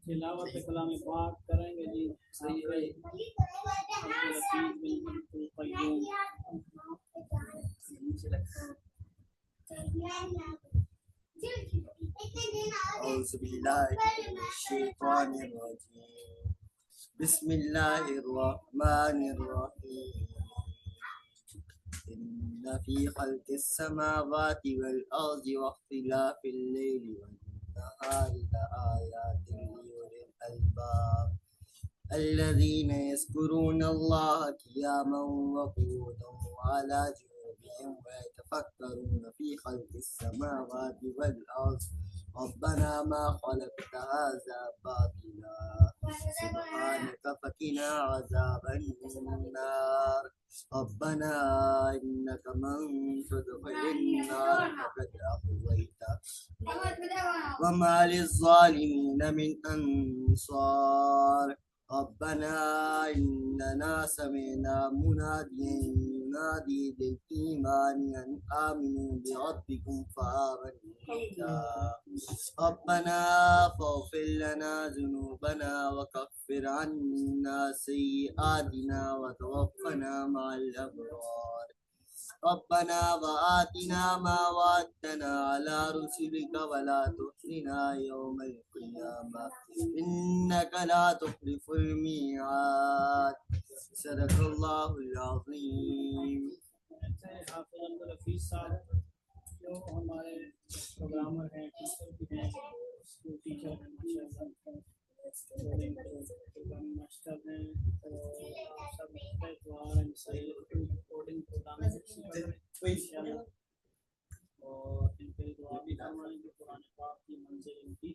तिलावत कलाम पाक करेंगे जी। सही है। बिस्मिल्लाहिर्रहमानिर्रहीम। इन्ना फी खल्क़िस समावाति वल अर्ज़ि वख्तिलाफ़िल लैलि वन नहारि लआयातिन लिउलिल अलबाब अल्लज़ीना यज़्कुरूनल्लाहा क़ियामन व qu'ूदन व अला जुनूबिहिम व यतफ़क्करूना फी खल्क़िस समावाति वल अर्ज़ि रब्बना मा खलक़्त हाज़ा बातिला सुब्हानक फ़क़िना अज़ाबन नार रब्बना इन्नका मन तुदखिलिन नार फ़क़द अग़वैता वमा लिज़्ज़ालिमीन मिन अंसार रब्बना इन्नना समिअना मुनादियन युनादी लिल-ईमान अन आमिनू बिरब्बिकुम फआमन्ना रब्बना फ़ग़फ़िर लना ज़ुनूबना वकफ्फिर अन्ना सय्यिआतिना वतवफ़्फ़ना मअल अबरार रब्बना वआतिना मा वअदतना अला रुसुलिका वला तुख़्ज़िना यौमल क़ियामह इन्नका ला तुख़्लिफ़ुल मिआद सदक़ल्लाहुल अज़ीम। हाफ़िज़ अब्दुल हफीज़ साहब जो हमारे प्रोग्रामर हैं, टीचर भी हैं, स्कूल टीचर हैं माशाल्लाह, प्रोग्राम मास्टर हैं। तो आप सब पे दुआ है सही रिकॉर्डिंग प्रोग्राम इंशाल्लाह और इनके दुआ भी फरमाएंगे कुरान पाक की मंजिल इनकी